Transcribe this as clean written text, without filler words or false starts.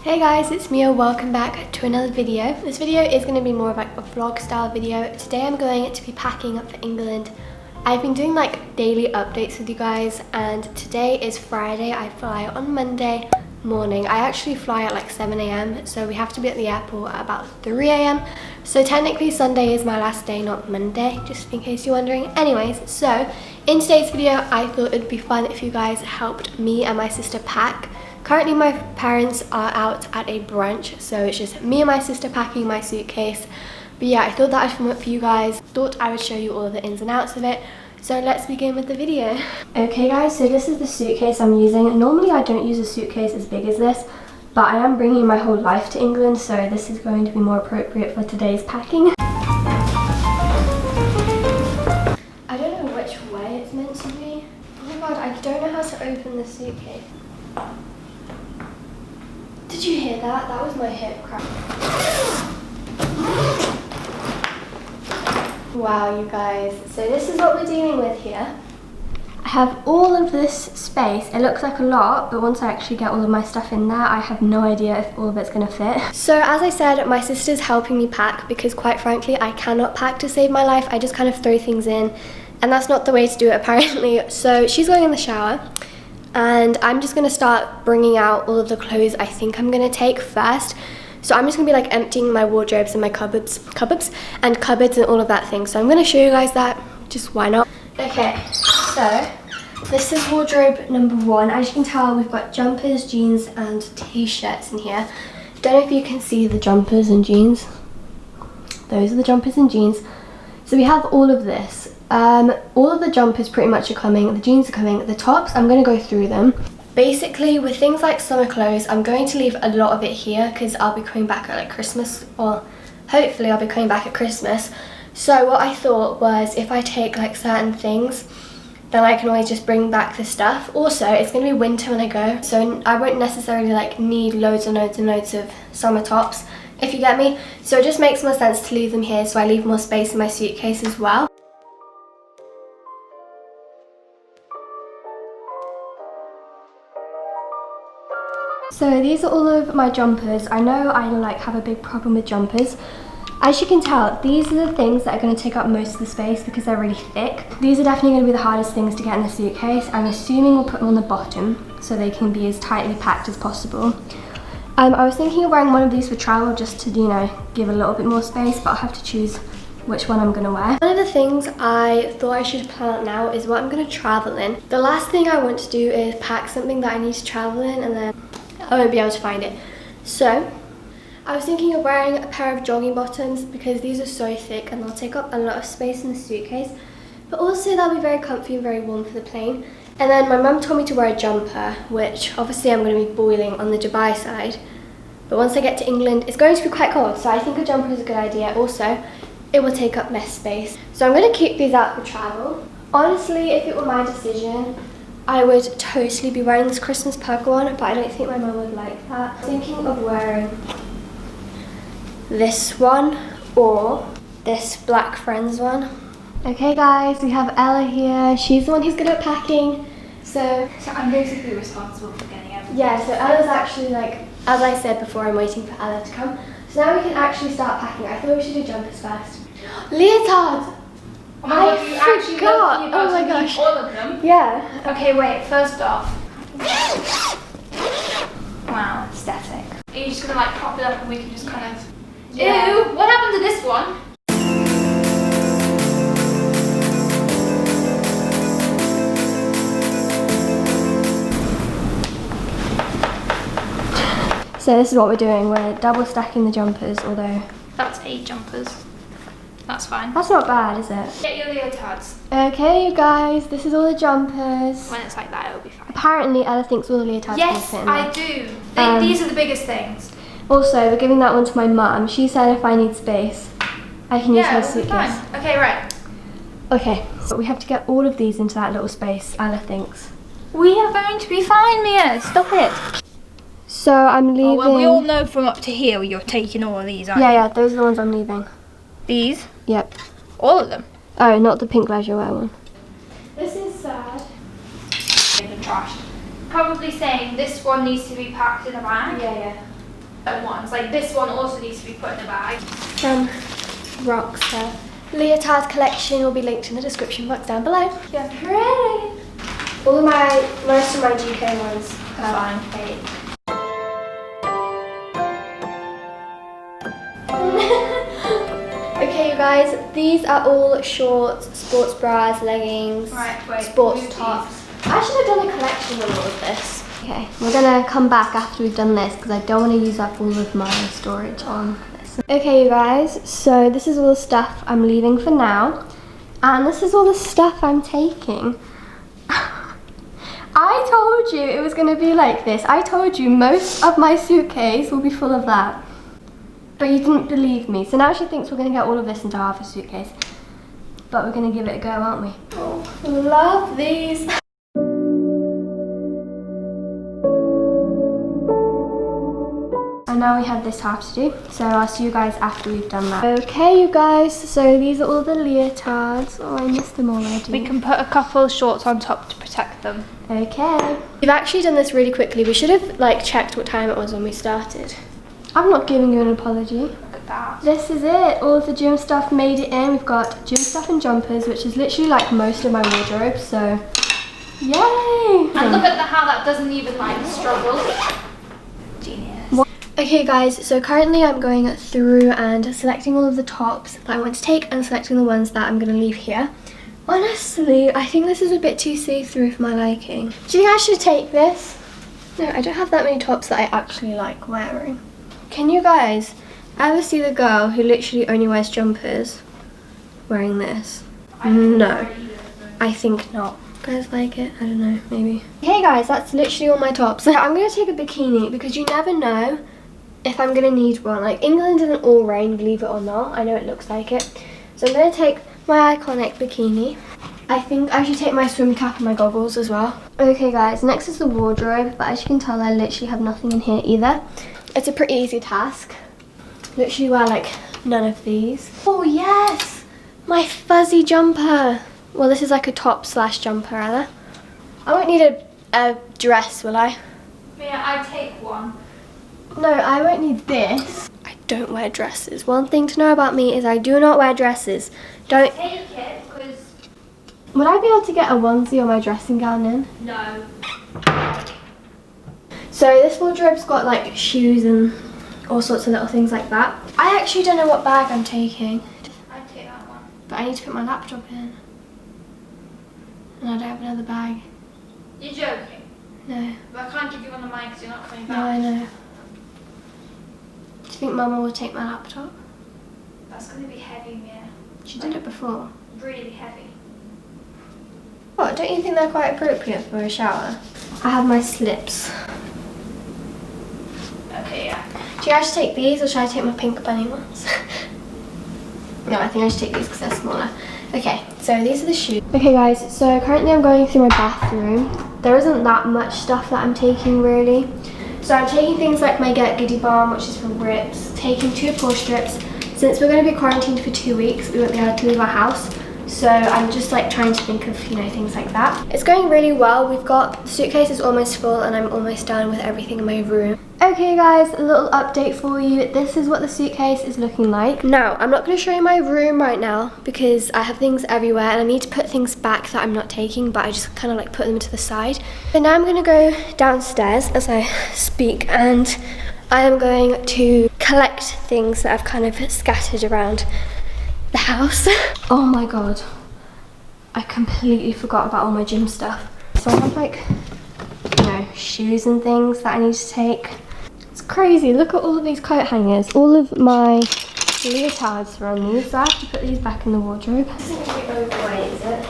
Hey guys, it's Mia. Welcome back to another video. This video is going to be more of like a vlog style video. Today I'm going to be packing up for England. I've been doing like daily updates with you guys, and today is Friday. I fly on Monday morning. I actually fly at like 7 AM, so we have to be at the airport at about 3 AM. So technically Sunday is my last day, not Monday, just in case you're wondering. Anyways, so in today's video I thought it would be fun if you guys helped me and my sister pack. Currently my parents are out at a brunch, so it's just me and my sister packing my suitcase. But yeah, I thought that would be fun for you guys. Thought I would show you all of the ins and outs of it. So let's begin with the video. Okay guys, so this is the suitcase I'm using. Normally I don't use a suitcase as big as this, but I am bringing my whole life to England, so this is going to be more appropriate for today's packing. I don't know which way it's meant to be. Oh my god, I don't know how to open the suitcase. Did you hear that? That was my hip crack. Wow, you guys. So this is what we're dealing with here. I have all of this space. It looks like a lot, but once I actually get all of my stuff in there, I have no idea if all of it's gonna fit. So as I said, my sister's helping me pack because quite frankly, I cannot pack to save my life. I just kind of throw things in, and that's not the way to do it apparently. So she's going in the shower, and I'm just gonna start bringing out all of the clothes I think I'm gonna take first. So I'm just gonna be like emptying my wardrobes and my cupboards and all of that thing. So I'm gonna show you guys that, just why not? Okay, so this is wardrobe number one. As you can tell, we've got jumpers, jeans, and t-shirts in here. Don't know if you can see the jumpers and jeans. Those are the jumpers and jeans. So we have all of this. All of the jumpers pretty much are coming, the jeans are coming, the tops, I'm going to go through them. Basically, with things like summer clothes, I'm going to leave a lot of it here because I'll be coming back at like Christmas, or hopefully I'll be coming back at Christmas. So what I thought was, if I take like certain things, then I can always just bring back the stuff. Also, it's going to be winter when I go, so I won't necessarily like need loads and loads and loads of summer tops, if you get me. So it just makes more sense to leave them here so I leave more space in my suitcase as well. So these are all of my jumpers. I know I like have a big problem with jumpers. As you can tell, these are the things that are going to take up most of the space because they're really thick. These are definitely going to be the hardest things to get in the suitcase. I'm assuming we'll put them on the bottom so they can be as tightly packed as possible. I was thinking of wearing one of these for travel just to, you know, give a little bit more space, but I'll have to choose which one I'm going to wear. One of the things I thought I should plan out now is what I'm going to travel in. The last thing I want to do is pack something that I need to travel in and then I won't be able to find it. So I was thinking of wearing a pair of jogging bottoms because these are so thick and they'll take up a lot of space in the suitcase, but also they'll be very comfy and very warm for the plane. And then my mum told me to wear a jumper, which obviously I'm going to be boiling on the Dubai side, but once I get to England it's going to be quite cold, so I think a jumper is a good idea. Also, it will take up less space. So I'm going to keep these out for travel. Honestly, if it were my decision, I would totally be wearing this Christmas purple one, but I don't think my mum would like that. I'm thinking of wearing this one or this Black Friends one. Okay guys, we have Ella here. She's the one who's good at packing. So I'm basically responsible for getting everything. Yeah, so Ella's actually like, as I said before, I'm waiting for Ella to come. So now we can actually start packing. I thought we should do jumpers first. Leotards! Oh my god, you actually forgot! Oh my gosh. All of them? Yeah. Okay, wait, first off. Wow, aesthetic. Are you just gonna like pop it up and we can just kind of... Yeah. Ew, what happened to this one? So this is what we're doing. We're double stacking the jumpers, although... That's 8 jumpers. That's fine. That's not bad, is it? Get your leotards. Okay, you guys, this is all the jumpers. When it's like that, it'll be fine. Apparently, Ella thinks all the leotards can Yes, fit in there. I do. These are the biggest things. Also, we're giving that one to my mum. She said if I need space, I can use her it'll be suitcase. fine. Okay, right. Okay, but we have to get all of these into that little space, Ella thinks. We are going to be fine, Mia. Stop it. So I'm leaving... Oh, well, we all know from up to here you're taking all of these, aren't you? Yeah, those are the ones I'm leaving. These? Yep. All of them? Oh, not the pink leisure wear one. This is sad. They've been trashed. Probably saying this one needs to be packed in a bag. Yeah. ones. Like this one also needs to be put in a bag. From Roxer. Leotard collection will be linked in the description box down below. Yeah, pretty. Most of my GK ones are fake. Okay, you guys, these are all shorts, sports bras, leggings, sports tops. I should have done a collection on all of this. Okay, we're gonna come back after we've done this because I don't want to use up all of my storage on this. Okay, you guys, so this is all the stuff I'm leaving for now, and this is all the stuff I'm taking. I told you it was gonna be like this. I told you most of my suitcase will be full of that. But you didn't believe me, so now she thinks we're going to get all of this into half a suitcase. But we're going to give it a go, aren't we? Oh, love these! And now we have this half to do, so I'll see you guys after we've done that. Okay, you guys, so these are all the leotards. Oh, I missed them already. We can put a couple of shorts on top to protect them. Okay. We've actually done this really quickly. We should have checked what time it was when we started. I'm not giving you an apology. Look at that. This is it. All of the gym stuff made it in. We've got gym stuff and jumpers, which is literally most of my wardrobe, so yay! And look at how that doesn't even struggle. Genius. Okay guys, so currently I'm going through and selecting all of the tops that I want to take and selecting the ones that I'm going to leave here. Honestly, I think this is a bit too see-through for my liking. Do you think I should take this? No, I don't have that many tops that I actually like wearing. Can you guys ever see the girl who literally only wears jumpers wearing this? No, I think not. You guys like it? I don't know, maybe. Hey guys, that's literally all my tops. So I'm going to take a bikini because you never know if I'm going to need one. England isn't all rain, believe it or not. I know it looks like it. So I'm going to take my iconic bikini. I think I should take my swim cap and my goggles as well. Okay guys, next is the wardrobe, but as you can tell I literally have nothing in here either. It's a pretty easy task. Literally wear none of these. Oh yes! My fuzzy jumper. Well, this is a top / jumper rather. I won't need a dress, will I? Yeah, I take one. No, I won't need this. I don't wear dresses. One thing to know about me is I do not wear dresses. Don't take it because... Would I be able to get a onesie or my dressing gown in? No. So this wardrobe's got shoes and all sorts of little things like that. I actually don't know what bag I'm taking. I'd take that one. But I need to put my laptop in. And I don't have another bag. You're joking? No. But I can't give you on the mic because you're not coming back. No, I know. Do you think Mama will take my laptop? That's going to be heavy, Mia. She did it before. Really heavy. What, don't you think they're quite appropriate for a shower? I have my slips. Okay, yeah. Do you guys take these or should I take my pink bunny ones? No, I think I should take these because they're smaller. Okay, so these are the shoes. Okay guys, so currently I'm going through my bathroom. There isn't that much stuff that I'm taking really. So I'm taking things like my Get Goody Balm, which is from Grips, taking 2 pore strips. Since we're going to be quarantined for 2 weeks, we won't be able to leave our house. So I'm just trying to think of, things like that. It's going really well. The suitcase is almost full and I'm almost done with everything in my room. Okay guys, a little update for you. This is what the suitcase is looking like. Now, I'm not going to show you my room right now because I have things everywhere and I need to put things back that I'm not taking, but I just kind of put them to the side. So now I'm going to go downstairs as I speak and I am going to collect things that I've kind of scattered around the house. Oh my god, I completely forgot about all my gym stuff. So I have shoes and things that I need to take. It's crazy, look at all of these coat hangers. All of my leotards are on these, so I have to put these back in the wardrobe. This isn't really overweight, is it?